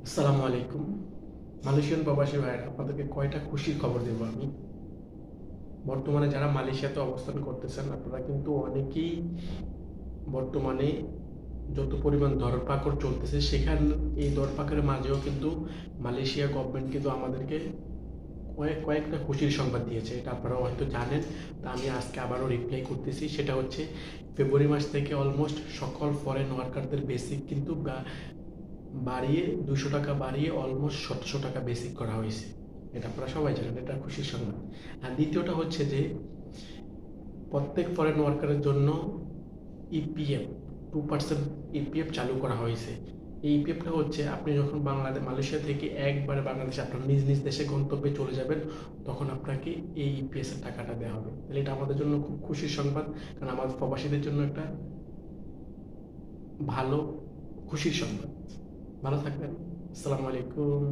আসসালামু আলাইকুম। মালয়েশিয়ান প্রবাসী ভাইয়েরা, আপনাদেরকে কয়টা খুশির খবর দেব আমি। বর্তমানে যারা মালয়েশিয়াতে অবস্থান করতেছেন, আপনারা কিন্তু অনেকেই বর্তমানে যত পরিমাণ দরপাকড় চলতেছে, এই দরপাকড়ের মাঝেও কিন্তু মালয়েশিয়া গভর্নমেন্ট কিন্তু আমাদেরকে কয়েকটা খুশির সংবাদ দিয়েছে। এটা আপনারা হয়তো জানেন, তা আমি আজকে আবারও রিপ্লাই করতেছি। সেটা হচ্ছে ফেব্রুয়ারি মাস থেকে অলমোস্ট সকল ফরেন ওয়ার্কারদের বেসিক কিন্তু বাড়িয়ে 200 টাকা বাড়িয়ে অলমোস্ট 1700 টাকা বেসিক করা হয়েছে। এটা আপনারা সবাই জানেন, এটা খুশির সংবাদ। আর দ্বিতীয়টা হচ্ছে যে প্রত্যেক ফরেন ওয়ার্কারের জন্য ইপিএফ 2% ইপিএফ চালু করা হয়েছে। এই ইপিএফটা হচ্ছে আপনি যখন মালয়েশিয়া থেকে একবারে বাংলাদেশে আপনার নিজ নিজ দেশে গন্তব্যে চলে যাবেন, তখন আপনাকে এই ইপিএস এর টাকাটা দেওয়া হবে। তাহলে এটা আমাদের জন্য খুব খুশির সংবাদ, কারণ আমাদের প্রবাসীদের জন্য একটা ভালো খুশির সংবাদ। ভালো থাকবেন। আসসালামু আলাইকুম।